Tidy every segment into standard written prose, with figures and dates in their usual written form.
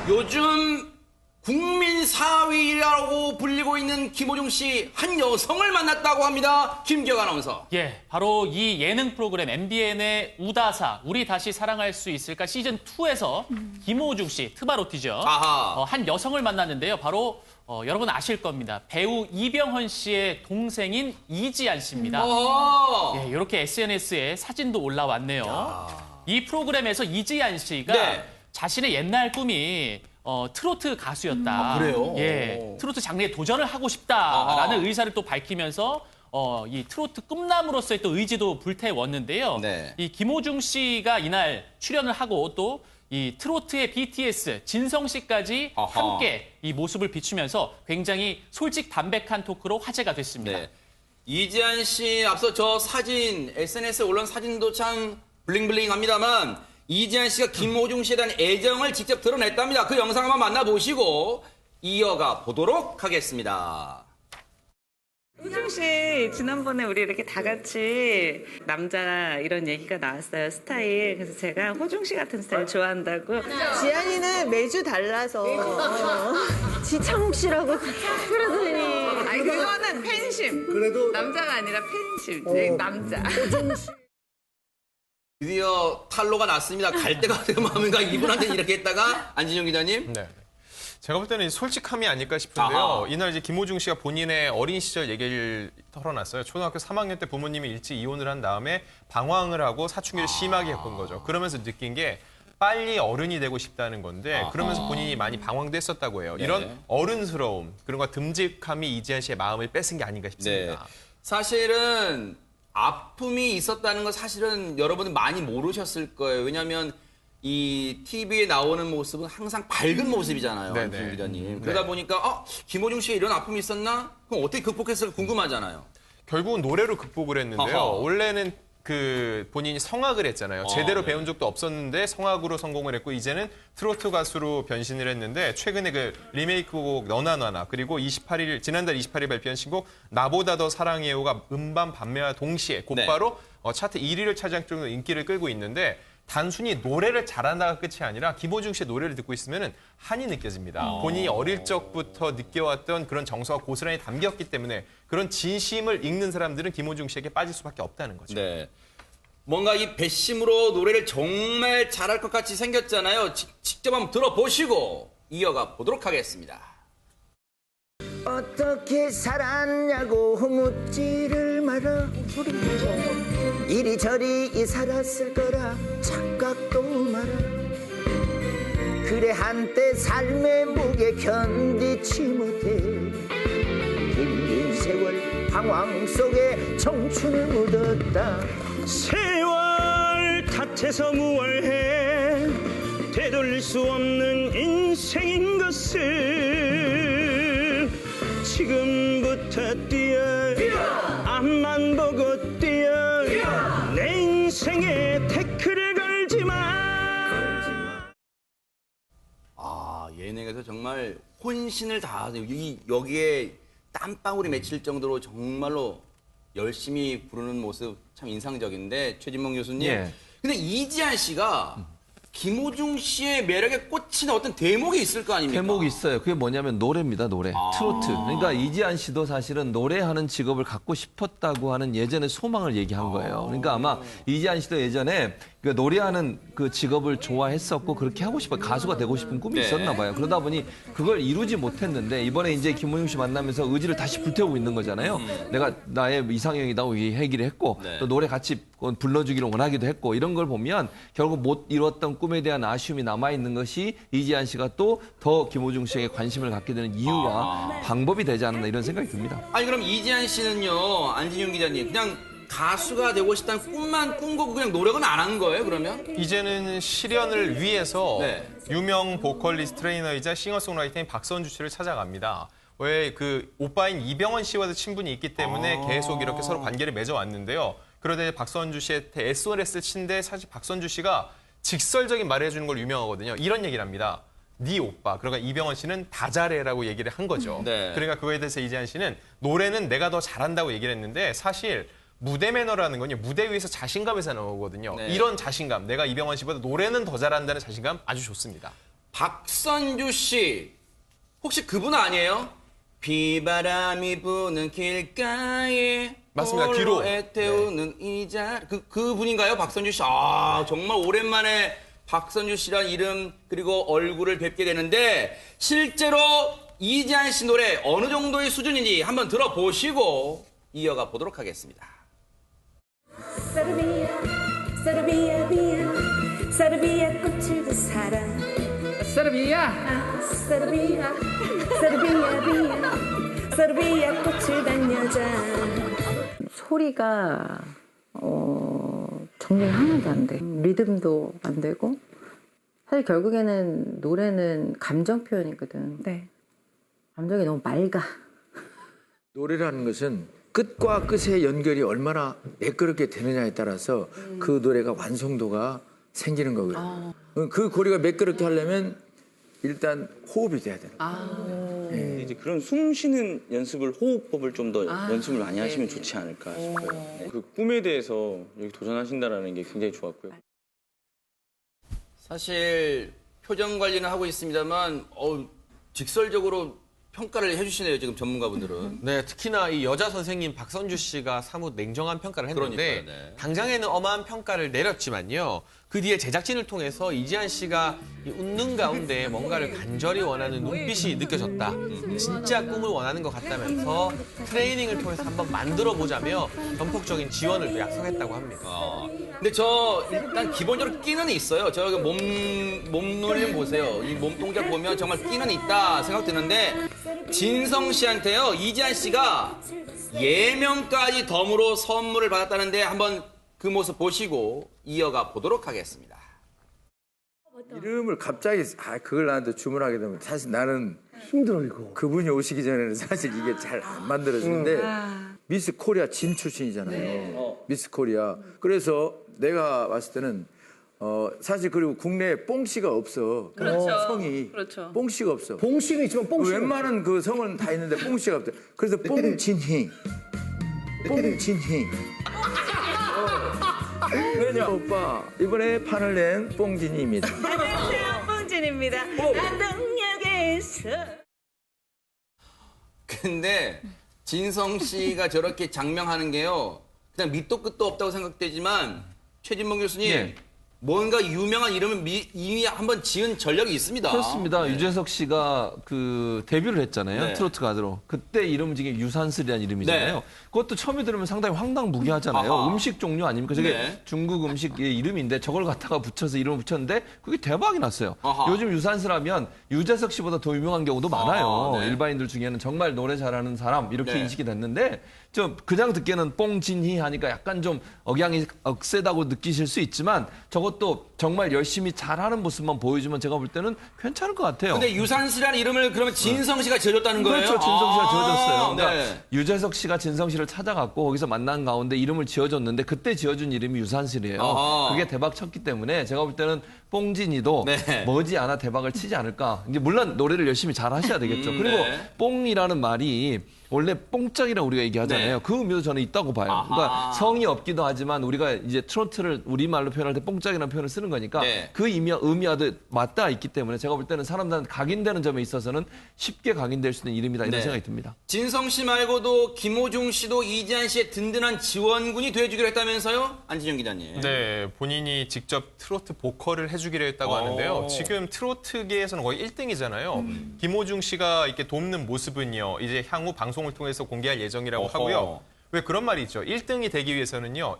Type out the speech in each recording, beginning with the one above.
요즘 국민 4위라고 불리고 있는 김호중 씨 한 여성을 만났다고 합니다. 김기혁 아나운서. 예, 바로 이 예능 프로그램 MBN의 우다사, 우리 다시 사랑할 수 있을까 시즌2에서 김호중 씨, 트바로티죠. 아하. 한 여성을 만났는데요. 바로 여러분 아실 겁니다. 배우 이병헌 씨의 동생인 이지안 씨입니다. 예, 이렇게 SNS에 사진도 올라왔네요. 이 프로그램에서 이지안 씨가 네. 자신의 옛날 꿈이 트로트 가수였다. 아, 그래요? 예, 트로트 장르에 도전을 하고 싶다라는 의사를 또 밝히면서 이 트로트 꿈나무로서의 또 의지도 불태웠는데요. 네. 이 김호중 씨가 이날 출연을 하고 또 이 트로트의 BTS 진성 씨까지 아하. 함께 이 모습을 비추면서 굉장히 솔직 담백한 토크로 화제가 됐습니다. 네. 이지안 씨 앞서 저 사진 SNS에 올라온 사진도 참 블링블링합니다만 이지안 씨가 김호중 씨에 대한 애정을 직접 드러냈답니다. 그 영상 한번 만나보시고 이어가 보도록 하겠습니다. 호중 씨, 지난번에 우리 이렇게 다 같이 남자 이런 얘기가 나왔어요, 스타일. 그래서 제가 호중 씨 같은 스타일 좋아한다고. 지안이는 매주 달라서 지창욱 씨라고 그러더니 아니, 그거는 팬심. 그래도 남자가 아니라 팬심. 네, 남자. 드디어 탄로가 났습니다. 갈 때가 되면 마음인가 이분한테 이렇게 했다가 안진영 기자님. 네. 제가 볼 때는 솔직함이 아닐까 싶은데요. 아하. 이날 이제 김호중 씨가 본인의 어린 시절 얘기를 털어놨어요. 초등학교 3학년 때 부모님이 일찍 이혼을 한 다음에 방황을 하고 사춘기를 심하게 겪은 거죠. 그러면서 느낀 게 빨리 어른이 되고 싶다는 건데 그러면서 본인이 많이 방황도 했었다고 해요. 네. 이런 어른스러움, 그런 거 듬직함이 이지한 씨의 마음을 뺏은 게 아닌가 네. 싶습니다. 사실은 아픔이 있었다는 건 사실은 여러분은 많이 모르셨을 거예요. 왜냐하면 이 TV에 나오는 모습은 항상 밝은 모습이잖아요. 네네. 김 기자님. 그러다 보니까 김호중 씨에 이런 아픔이 있었나? 그럼 어떻게 극복했을까 궁금하잖아요. 결국은 노래로 극복을 했는데요. 아하. 원래는 그 본인이 성악을 했잖아요. 제대로 네. 배운 적도 없었는데 성악으로 성공을 했고 이제는 트로트 가수로 변신을 했는데 최근에 그 리메이크곡 너나 나나 그리고 지난달 28일 발표한 신곡 나보다 더 사랑해요가 음반 판매와 동시에 곧바로 차트 1위를 차지할 정도로 인기를 끌고 있는데 단순히 노래를 잘한다가 끝이 아니라 김호중 씨의 노래를 듣고 있으면 한이 느껴집니다. 본인이 어릴 적부터 느껴왔던 그런 정서가 고스란히 담겼기 때문에 그런 진심을 읽는 사람들은 김호중 씨에게 빠질 수밖에 없다는 거죠. 네. 뭔가 이 배심으로 노래를 정말 잘할 것 같이 생겼잖아요. 직접 한번 들어보시고 이어가 보도록 하겠습니다. 어떻게 살았냐고 묻지를 마라. 이리저리 살았을 거라 착각도 마라. 그래 한때 삶의 무게 견디지 못해 길긴 세월 방황 속에 청춘을 묻었다. 세월 탓해서 무얼해 되돌릴 수 없는 인생인 것을 지금부터 뛰어 앞만 보고 뛰어 내 인생에 태클을 걸지 마. 예능에서 정말 혼신을 다하서 여기에 땀방울이 맺힐 정도로 정말로 열심히 부르는 모습 참 인상적인데 최진봉 교수님. 예. 근데 이지안 씨가 김호중 씨의 매력에 꽂히는 어떤 대목이 있을 거 아닙니까? 대목이 있어요. 그게 뭐냐면 노래입니다, 노래. 트로트. 그러니까 이지안 씨도 사실은 노래하는 직업을 갖고 싶었다고 하는 예전의 소망을 얘기한 거예요. 그러니까 아마 이지안 씨도 예전에 그 노래하는 그 직업을 좋아했었고 그렇게 하고 싶어 가수가 되고 싶은 꿈이 네. 있었나 봐요. 그러다 보니 그걸 이루지 못했는데 이번에 이제 김호중 씨 만나면서 의지를 다시 불태우고 있는 거잖아요. 내가 나의 이상형이라고 얘기를 했고 네. 또 노래 같이 불러주기를 원하기도 했고 이런 걸 보면 결국 못 이뤘던 꿈에 대한 아쉬움이 남아있는 것이 이지안 씨가 또 더 김호중 씨에게 관심을 갖게 되는 이유와 방법이 되지 않았나 이런 생각이 듭니다. 아니 그럼 이지안 씨는요, 안진영 기자님, 그냥 가수가 되고 싶다는 꿈만 꿈꾸고 그냥 노력은 안 한 거예요, 그러면? 이제는 실현을 위해서 네. 유명 보컬리스트 트레이너이자 싱어송라이터인 박선주 씨를 찾아갑니다. 왜 그 오빠인 이병헌 씨와도 친분이 있기 때문에 계속 이렇게 서로 관계를 맺어왔는데요. 그러다 이제 박선주 씨한테 SOS를 친데 사실 박선주 씨가 직설적인 말을 해주는 걸 유명하거든요. 이런 얘기를 합니다. 네 오빠. 그러니까 이병헌 씨는 다 잘해라고 얘기를 한 거죠. 네. 그러니까 그거에 대해서 이지한 씨는 노래는 내가 더 잘한다고 얘기를 했는데 사실 무대 매너라는 건요. 무대 위에서 자신감에서 나오거든요. 네. 이런 자신감, 내가 이병헌 씨보다 노래는 더 잘한다는 자신감 아주 좋습니다. 박선주 씨 혹시 그분 아니에요? 비바람이 부는 길가에 맞습니다. 귀로. 태우는 이자 그 분인가요? 박선주 씨. 아 정말 오랜만에 박선주 씨란 이름 그리고 얼굴을 뵙게 되는데 실제로 이지한 씨 노래 어느 정도의 수준인지 한번 들어보시고 이어가 보도록 하겠습니다. 세르비아 비아 세르비아 꽃을 든 사람 세르비아 세르비아 비아 세르비아 꽃을 단 여자 소리가 정리가 하나도 안 돼. 리듬도 안 되고 사실 결국에는 노래는 감정 표현이거든. 네. 감정이 너무 맑아. 노래라는 것은 끝과 끝의 연결이 얼마나 매끄럽게 되느냐에 따라서 그 노래가 완성도가 생기는 거거든요. 그 고리가 매끄럽게 하려면 일단 호흡이 돼야 되는 거예요. 이제 그런 숨 쉬는 연습을 호흡법을 좀 더 연습을 많이 하시면 좋지 않을까 싶어요. 네. 그 꿈에 대해서 여기 도전하신다는 게 굉장히 좋았고요. 사실 표정 관리는 하고 있습니다만 직설적으로 평가를 해주시네요 지금 전문가분들은. 네, 특히나 이 여자 선생님 박선주 씨가 사뭇 냉정한 평가를 했는데 그러니까요, 네. 당장에는 엄한 평가를 내렸지만요. 그 뒤에 제작진을 통해서 이지한 씨가 이 웃는 가운데 뭔가를 간절히 원하는 눈빛이 느껴졌다. 진짜 꿈을 원하는 것 같다면서 트레이닝을 통해서 한번 만들어 보자며 전폭적인 지원을 또 약속했다고 합니다. 근데 저 일단 기본적으로 끼는 있어요. 저 몸놀림 보세요. 이 몸 동작 보면 정말 끼는 있다 생각드는데 진성 씨한테요 이지한 씨가 예명까지 덤으로 선물을 받았다는데 한번 그 모습 보시고 이어가 보도록 하겠습니다. 이름을 갑자기 그걸 나한테 주문하게 되면 사실 나는 힘들어 이거. 그분이 오시기 전에는 사실 이게 잘 안 만들어지는데 미스 코리아 진 출신이잖아요. 미스 코리아. 그래서 내가 봤을 때는 사실 그리고 국내에 뽕씨가 없어. 성이. 그렇죠. 뽕씨가 없어. 봉씨는 있지만 뽕씨. 웬만한 그 성은 다 있는데 뽕씨가 없대. 그래서 뽕진희. 뽕진희. 왜냐 오빠 이번에 판을 낸 뽕진희입니다. 안녕하세요, 뽕진입니다. 안동역에서. 근데 진성 씨가 저렇게 장명하는 게요 그냥 밑도 끝도 없다고 생각되지만 최진봉 교수님 예. 뭔가 유명한 이름을 이미 한번 지은 전력이 있습니다. 그렇습니다. 유재석 씨가 그 데뷔를 했잖아요. 네. 트로트 가수로. 그때 이름 중에 유산슬이라는 이름이잖아요. 네. 그것도 처음에 들으면 상당히 황당무계하잖아요. 아하. 음식 종류 아닙니까? 저게 네. 중국 음식의 이름인데 저걸 갖다가 붙여서 이름을 붙였는데 그게 대박이 났어요. 아하. 요즘 유산슬 하면 유재석 씨보다 더 유명한 경우도 많아요. 네. 일반인들 중에는 정말 노래 잘하는 사람 이렇게 네. 인식이 됐는데 저 그냥 듣기에는 뽕진희 하니까 약간 좀 억양이 억세다고 느끼실 수 있지만 저것도 정말 열심히 잘하는 모습만 보여주면 제가 볼 때는 괜찮을 것 같아요. 근데 유산슬이라는 이름을 그러면 진성 씨가 지어줬다는 거예요? 그렇죠. 진성 씨가 지어줬어요. 그러니까 네. 유재석 씨가 진성 씨를 찾아갔고 거기서 만난 가운데 이름을 지어줬는데 그때 지어준 이름이 유산슬이에요. 아하. 그게 대박 쳤기 때문에 제가 볼 때는 뽕진이도 네. 머지않아 대박을 치지 않을까. 이제 물론 노래를 열심히 잘 하셔야 되겠죠. 그리고 네. 뽕이라는 말이 원래 뽕짝이라고 우리가 얘기하잖아요. 네. 그 의미도 저는 있다고 봐요. 아하. 그러니까 성이 없기도 하지만 우리가 이제 트로트를 우리말로 표현할 때 뽕짝이라는 표현을 쓰는 거니까 네. 그 의미와도 맞닿아 있기 때문에 제가 볼 때는 사람들한테 각인되는 점에 있어서는 쉽게 각인될 수 있는 이름이다 이런 네. 생각이 듭니다. 진성 씨 말고도 김호중 씨도 이지한 씨의 든든한 지원군이 돼주기로 했다면서요? 안진영 기자님. 네, 본인이 직접 트로트 보컬을 해주기로 했다고 하는데요. 지금 트로트계에서는 거의 1등이잖아요. 김호중 씨가 이렇게 돕는 모습은요, 이제 향후 방송을 통해서 공개할 예정이라고 어허. 하고요. 왜 그런 말이 있죠. 1등이 되기 위해서는요,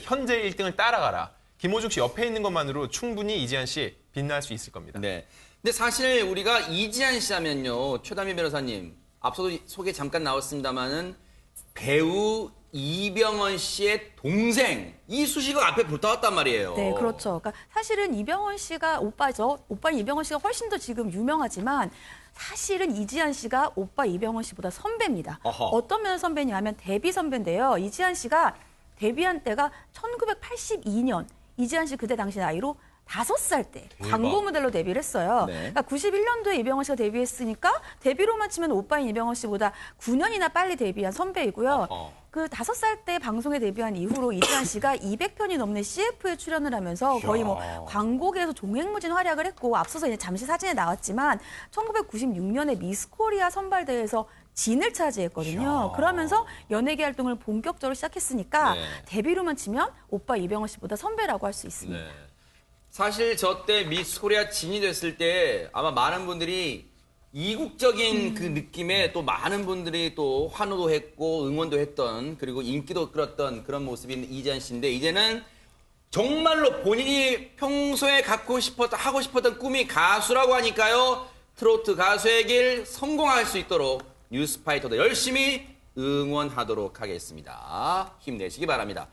현재 1등을 따라가라. 김호중 씨 옆에 있는 것만으로 충분히 이지한 씨 빛날 수 있을 겁니다. 네. 근데 사실 우리가 이지한 씨 하면요, 최담희 변호사님, 앞서도 소개 잠깐 나왔습니다만은 배우 이병헌 씨의 동생 이 수식어가 앞에 붙어왔단 말이에요. 네, 그렇죠. 그러니까 사실은 이병헌 씨가 오빠죠. 오빠 이병헌 씨가 훨씬 더 지금 유명하지만 사실은 이지한 씨가 오빠 이병헌 씨보다 선배입니다. 어허. 어떤 면에서 선배냐면 데뷔 선배인데요. 이지한 씨가 데뷔한 때가 1982년. 이지한 씨 그때 당시 나이로 5살 때 광고 모델로 데뷔를 했어요. 네. 그러니까 91년도에 이병헌 씨가 데뷔했으니까 데뷔로만 치면 오빠인 이병헌 씨보다 9년이나 빨리 데뷔한 선배이고요. 그 5살 때 방송에 데뷔한 이후로 이지한 씨가 200편이 넘는 CF에 출연을 하면서 거의 뭐 광고계에서 종횡무진 활약을 했고 앞서서 이제 잠시 사진에 나왔지만 1996년에 미스 코리아 선발대회에서 진을 차지했거든요. 그러면서 연예계 활동을 본격적으로 시작했으니까 네. 데뷔로만 치면 오빠 이병헌 씨보다 선배라고 할 수 있습니다. 네. 사실 저 때 미스 코리아 진이 됐을 때 아마 많은 분들이 이국적인 그 느낌에 또 많은 분들이 또 환호도 했고 응원도 했던 그리고 인기도 끌었던 그런 모습이 있는 이지한 씨인데 이제는 정말로 본인이 평소에 하고 싶었던 꿈이 가수라고 하니까요. 트로트 가수의 길 성공할 수 있도록 뉴스파이터도 열심히 응원하도록 하겠습니다. 힘내시기 바랍니다.